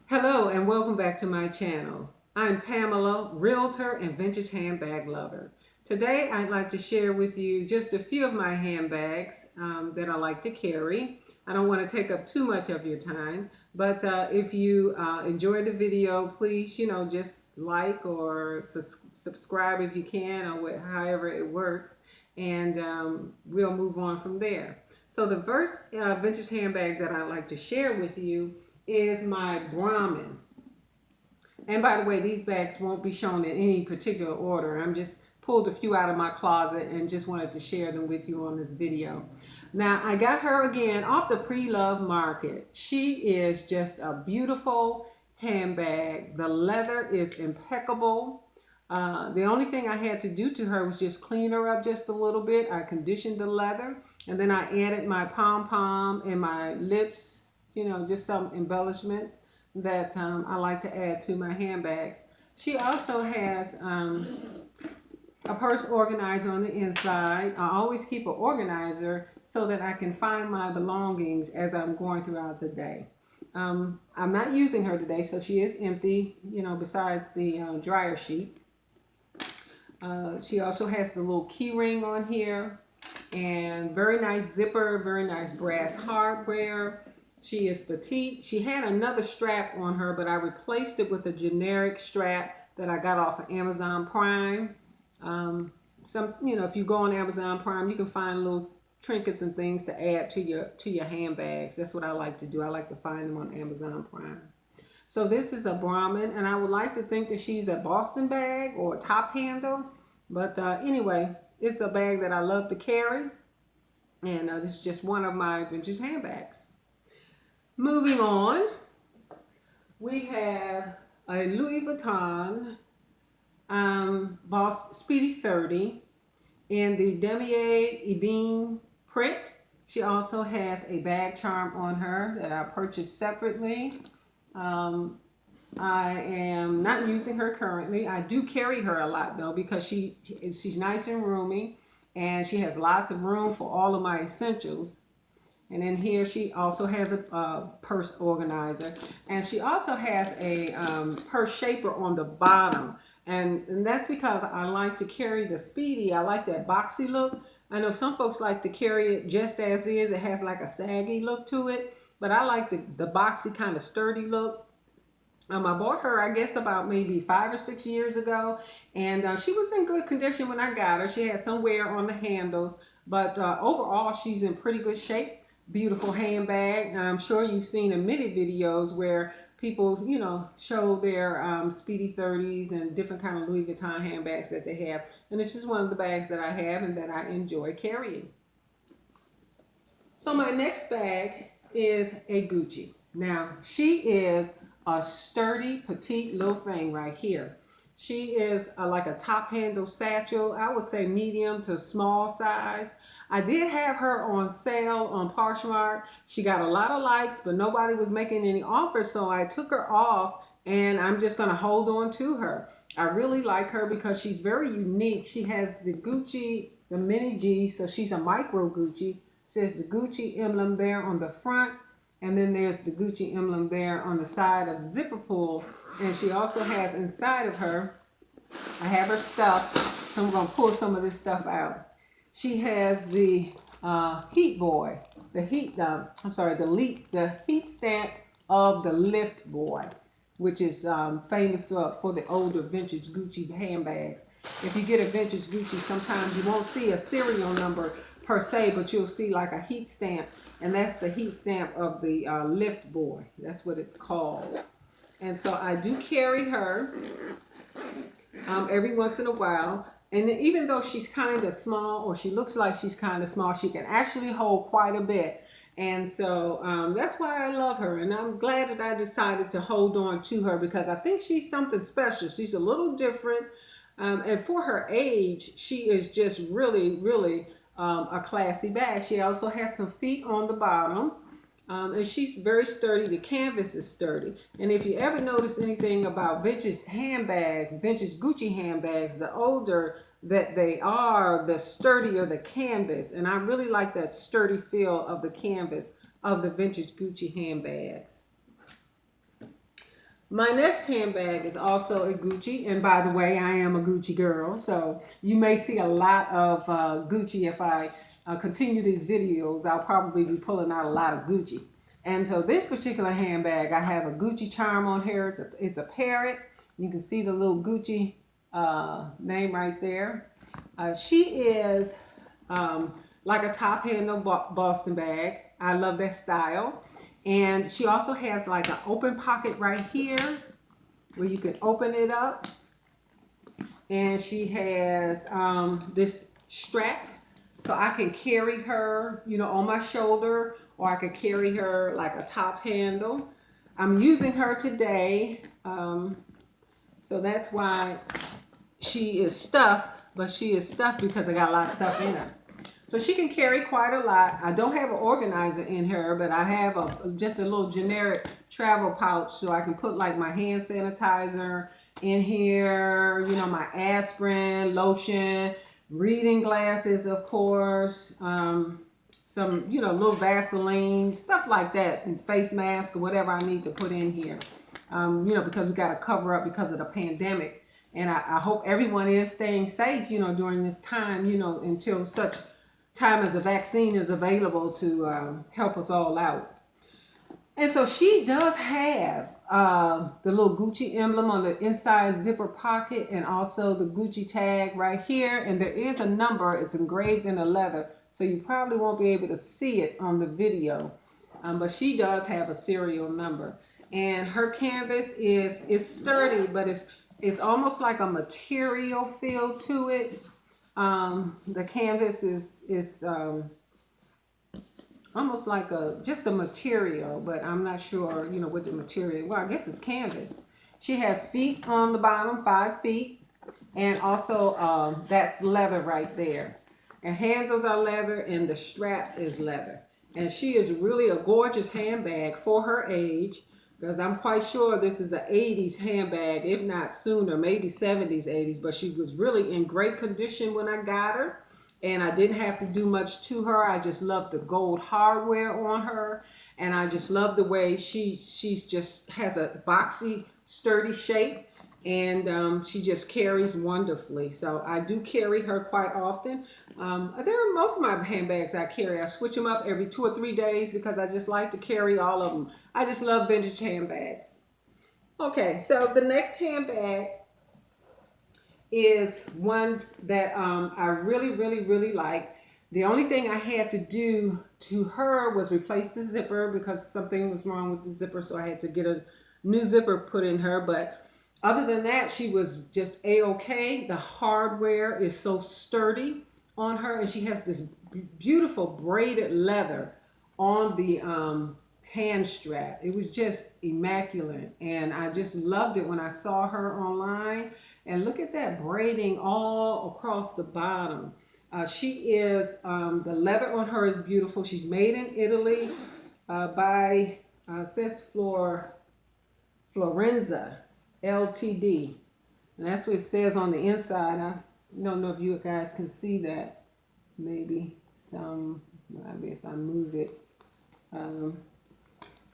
Hello and welcome back to my channel. I'm Pamela, realtor and vintage handbag lover. Today I'd like to share with you just a few of my handbags that I like to carry. I don't want to take up too much of your time, but if you enjoy the video, please, just like or subscribe if you can, or however it works, and we'll move on from there. So the first vintage handbag that I'd like to share with you is my Brahmin. And by the way, these bags won't be shown in any particular order. I'm just pulled a few out of my closet and just wanted to share them with you on this video. Now, I got her again off the pre-love market. She is just a beautiful handbag. The leather is impeccable. The only thing I had to do to her was just clean her up just a little bit. I conditioned the leather, and then I added my pom-pom and my lips, just some embellishments that I like to add to my handbags. She also has a purse organizer on the inside. I always keep an organizer so that I can find my belongings as I'm going throughout the day. I'm not using her today, so she is empty, besides the dryer sheet. She also has the little key ring on here, and very nice zipper, very nice brass hardware. She is petite. She had another strap on her, but I replaced it with a generic strap that I got off of Amazon Prime. If you go on Amazon Prime, you can find little trinkets and things to add to your handbags. That's what I like to do. I like to find them on Amazon Prime. So this is a Brahmin, and I would like to think that she's a Boston bag or a top handle. But anyway, it's a bag that I love to carry, and it's just one of my vintage handbags. Moving on, we have a Louis Vuitton Boss Speedy 30 in the Damier Ebene print. She also has a bag charm on her that I purchased separately. I am not using her currently. I do carry her a lot though, because she's nice and roomy, and she has lots of room for all of my essentials. And in here she also has a purse organizer, and she also has a purse shaper on the bottom. And that's because I like to carry the Speedy. I like that boxy look. I know some folks like to carry it just as is. It has like a saggy look to it, but I like the boxy kind of sturdy look. I bought her, I guess, about maybe 5 or 6 years ago, and she was in good condition when I got her. She had some wear on the handles, but overall, she's in pretty good shape. Beautiful handbag, and I'm sure you've seen in many videos where people, show their Speedy 30s and different kind of Louis Vuitton handbags that they have, and it's just one of the bags that I have and that I enjoy carrying. So my next bag is a Gucci. Now, she is a sturdy, petite little thing right here. She is like a top handle satchel. I would say medium to small size. I did have her on sale on Poshmark. She got a lot of likes, but nobody was making any offers, so I took her off, and I'm just going to hold on to her. I really like her because she's very unique. She has the Gucci, the mini G, so she's a micro Gucci. It says the Gucci emblem there on the front, and then there's the Gucci emblem there on the side of the zipper pull. And she also has inside of her, I have her stuff, so I'm going to pull some of this stuff out. She has the Heat Boy, the heat stamp of the Lift Boy, which is famous for the older vintage Gucci handbags. If you get a vintage Gucci, sometimes you won't see a serial number per se, but you'll see like a heat stamp, and that's the heat stamp of the Lift Boy. That's what it's called. And so I do carry her every once in a while. And even though she's kind of small, or she looks like she's kind of small, she can actually hold quite a bit. And so that's why I love her. And I'm glad that I decided to hold on to her, because I think she's something special. She's a little different. And for her age, she is just really, really a classy bag. She also has some feet on the bottom. And she's very sturdy. The canvas is sturdy. And if you ever notice anything about vintage handbags, vintage Gucci handbags, the older that they are, the sturdier the canvas. And I really like that sturdy feel of the canvas of the vintage Gucci handbags. My next handbag is also a Gucci, and by the way, I am a Gucci girl, so you may see a lot of Gucci if I continue these videos. I'll probably be pulling out a lot of Gucci. And so this particular handbag, I have a Gucci charm on here. It's a parrot. You can see the little Gucci name right there. She is like a top handle Boston bag. I love that style. And she also has like an open pocket right here where you can open it up. And she has this strap so I can carry her, you know, on my shoulder, or I could carry her like a top handle. I'm using her today, so that's why she is stuffed, but she is stuffed because I got a lot of stuff in her. So she can carry quite a lot. I don't have an organizer in her, but I have just a little generic travel pouch so I can put like my hand sanitizer in here, you know, my aspirin, lotion, reading glasses, of course, some, you know, little Vaseline, stuff like that, and face mask or whatever I need to put in here, you know, because we got to cover up because of the pandemic. And I hope everyone is staying safe, you know, during this time, you know, until such time as a vaccine is available to help us all out. And so she does have the little Gucci emblem on the inside zipper pocket, and also the Gucci tag right here. And there is a number, it's engraved in the leather, so you probably won't be able to see it on the video. But she does have a serial number. And her canvas is sturdy, but it's almost like a material feel to it. The canvas is almost like just a material, but I'm not sure, you know, what the material. Well, I guess it's canvas. She has feet on the bottom, 5 feet, and also that's leather right there. And handles are leather, and the strap is leather. And she is really a gorgeous handbag for her age, because I'm quite sure this is an 80s handbag, if not sooner, maybe 70s, 80s. But she was really in great condition when I got her. And I didn't have to do much to her. I just love the gold hardware on her. And I just love the way she's just has a boxy, sturdy shape. And she just carries wonderfully. So I do carry her quite often. There are most of my handbags I carry. I switch them up every 2 or 3 days because I just like to carry all of them. I just love vintage handbags. Okay, so the next handbag is one that I really, really, really like. The only thing I had to do to her was replace the zipper because something was wrong with the zipper, so I had to get a new zipper put in her. But other than that, she was just a-okay. The hardware is so sturdy on her, and she has this beautiful braided leather on the hand strap. It was just immaculate, and I just loved it when I saw her online. And look at that braiding all across the bottom. She is, the leather on her is beautiful. She's made in Italy by, says Florenza Ltd. And that's what it says on the inside. I don't know if you guys can see that. Maybe if I move it.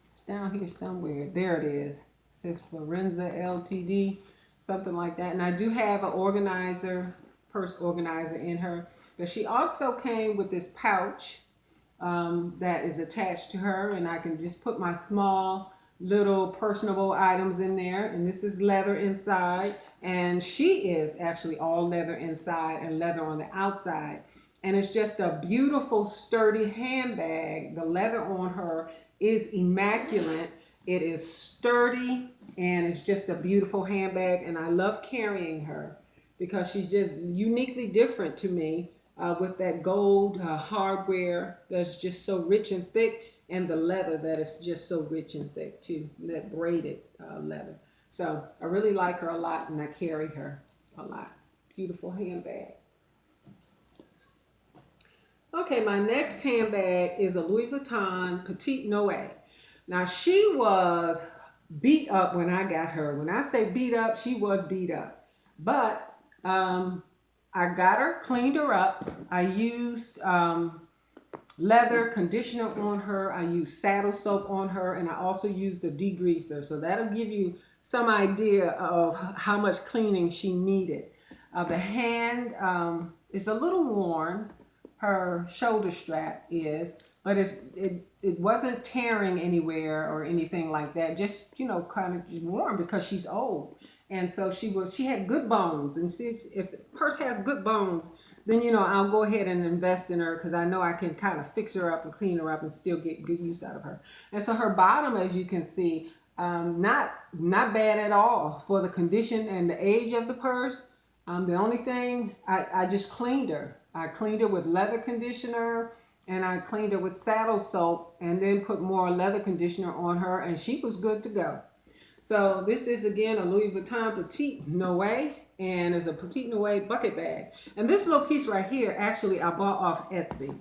It's down here somewhere. There it is. It says Florenza Ltd. Something like that. And I do have an organizer, purse organizer in her. But she also came with this pouch that is attached to her. And I can just put my small little personable items in there. And this is leather inside. And she is actually all leather inside and leather on the outside. And it's just a beautiful, sturdy handbag. The leather on her is immaculate. It is sturdy, and it's just a beautiful handbag. And I love carrying her because she's just uniquely different to me with that gold hardware that's just so rich and thick, and the leather that is just so rich and thick too, that braided leather. So I really like her a lot, and I carry her a lot. Beautiful handbag. Okay, my next handbag is a Louis Vuitton Petite Noir. Now, she was beat up when I got her. When I say beat up, she was beat up. But I got her, cleaned her up. I used leather conditioner on her. I use saddle soap on her, and I also used a degreaser. So that'll give you some idea of how much cleaning she needed. The hand is a little worn. Her shoulder strap is, but it wasn't tearing anywhere or anything like that. Just, you know, kind of worn because she's old. And so she had good bones. And see, if a purse has good bones, then, you know, I'll go ahead and invest in her because I know I can kind of fix her up and clean her up and still get good use out of her. And so her bottom, as you can see, not bad at all for the condition and the age of the purse. The only thing, I just cleaned her. I cleaned her with leather conditioner, and I cleaned her with saddle soap, and then put more leather conditioner on her, and she was good to go. So this is again a Louis Vuitton Petite Noir, and it's a Petite Noir bucket bag. And this little piece right here, actually I bought off Etsy.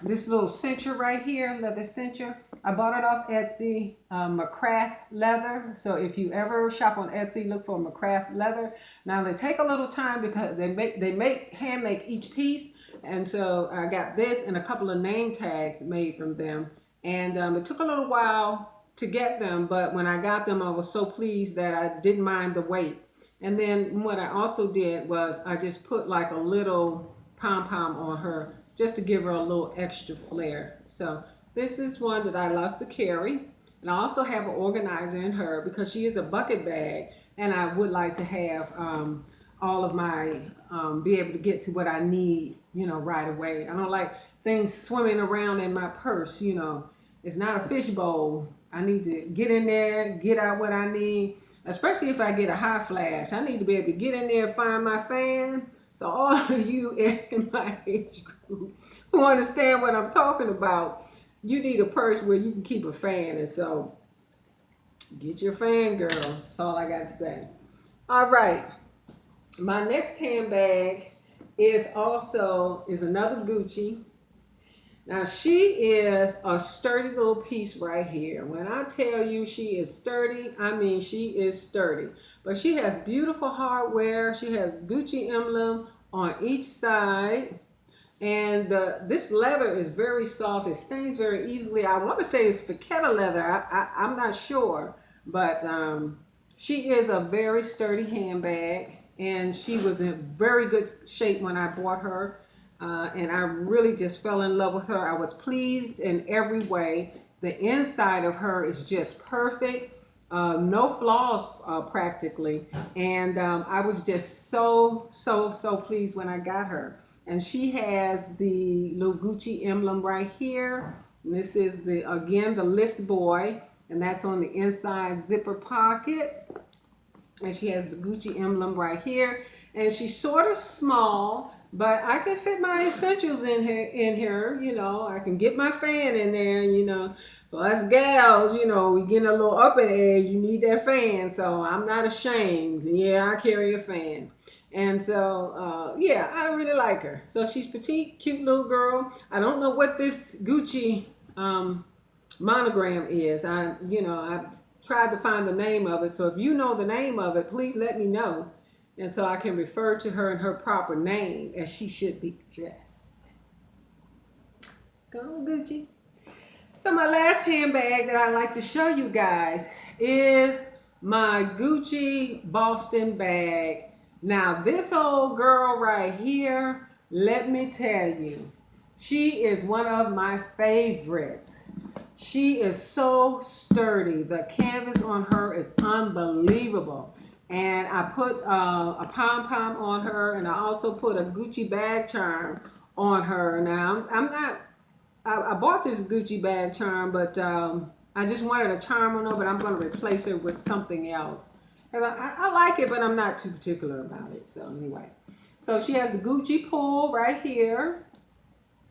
This little cincher right here, leather cincher, I bought it off Etsy, McCrath leather. So if you ever shop on Etsy, look for McCrath leather. Now they take a little time because they hand make each piece, and so I got this and a couple of name tags made from them, and it took a little while to get them, but when I got them, I was so pleased that I didn't mind the wait. And then what I also did was I just put like a little pom-pom on her just to give her a little extra flair. So this is one that I love to carry. And I also have an organizer in her because she is a bucket bag, and I would like to have all of my, be able to get to what I need, you know, right away. I don't like things swimming around in my purse, you know. It's not a fishbowl. I need to get in there, get out what I need, especially if I get a high flash. I need to be able to get in there and find my fan. So all of you in my age group who understand what I'm talking about, you need a purse where you can keep a fan. And so get your fan, girl. That's all I got to say. All right. My next handbag is another Gucci. Now she is a sturdy little piece right here. When I tell you she is sturdy, I mean she is sturdy. But she has beautiful hardware. She has Gucci emblem on each side. And this leather is very soft. It stains very easily. I want to say it's Vachetta leather. I'm not sure. But she is a very sturdy handbag. And she was in very good shape when I bought her. And I really just fell in love with her. I was pleased in every way. The inside of her is just perfect. No flaws practically. And I was just so pleased when I got her. And she has the little Gucci emblem right here. And this is again the lift boy. And that's on the inside zipper pocket. And she has the Gucci emblem right here. And she's sort of small, but I can fit my essentials in here, you know. I can get my fan in there, you know. For us gals, you know, we getting a little up in age, you need that fan. So I'm not ashamed. Yeah, I carry a fan. And so, yeah, I really like her. So she's petite, cute little girl. I don't know what this Gucci monogram is. I tried to find the name of it. So if you know the name of it, please let me know. And so I can refer to her in her proper name as she should be addressed. Go on, Gucci. So my last handbag that I like to show you guys is my Gucci Boston bag. Now this old girl right here, let me tell you, she is one of my favorites. She is so sturdy. The canvas on her is unbelievable. And I put a pom-pom on her, and I also put a Gucci bag charm on her. Now, I bought this Gucci bag charm, but I just wanted a charm on her, but I'm going to replace her with something else. And I like it, but I'm not too particular about it. So anyway, so she has the Gucci pull right here,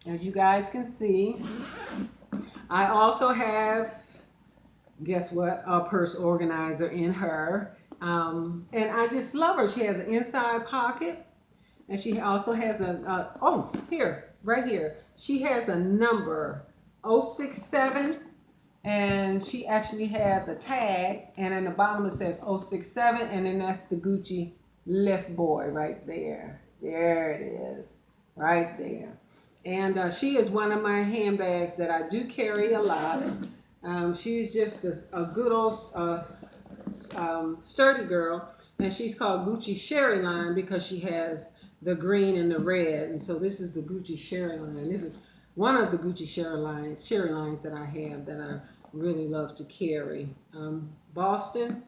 as you guys can see. I also have, guess what, a purse organizer in her. And I just love her. She has an inside pocket, and she also has right here. She has a number 067, and she actually has a tag, and in the bottom it says 067, and then that's the Gucci lift boy right there. There it is, right there. And she is one of my handbags that I do carry a lot. She's just a good old sturdy girl, and she's called Gucci Sherry Line because she has the green and the red. And so this is the Gucci Sherry Line. This is one of the Gucci Sherry lines that I have that I really love to carry. Boston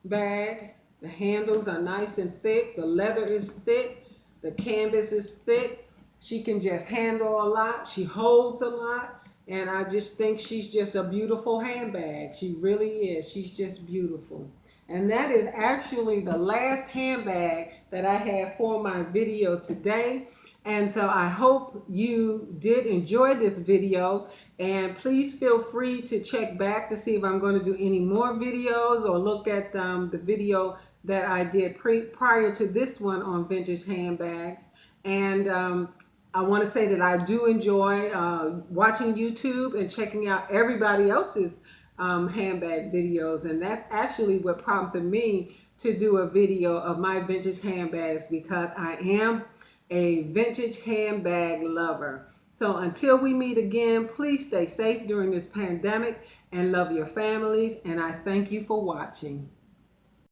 bag. The handles are nice and thick. The leather is thick. The canvas is thick. She can just handle a lot. She holds a lot. And I just think she's just a beautiful handbag. She really is. She's just beautiful. And that is actually the last handbag that I have for my video today. And so I hope you did enjoy this video, and please feel free to check back to see if I'm going to do any more videos, or look at the video that I did prior to this one on vintage handbags. And I want to say that I do enjoy watching YouTube and checking out everybody else's handbag videos, and that's actually what prompted me to do a video of my vintage handbags, because I am a vintage handbag lover. So until we meet again, please stay safe during this pandemic and love your families, and I thank you for watching.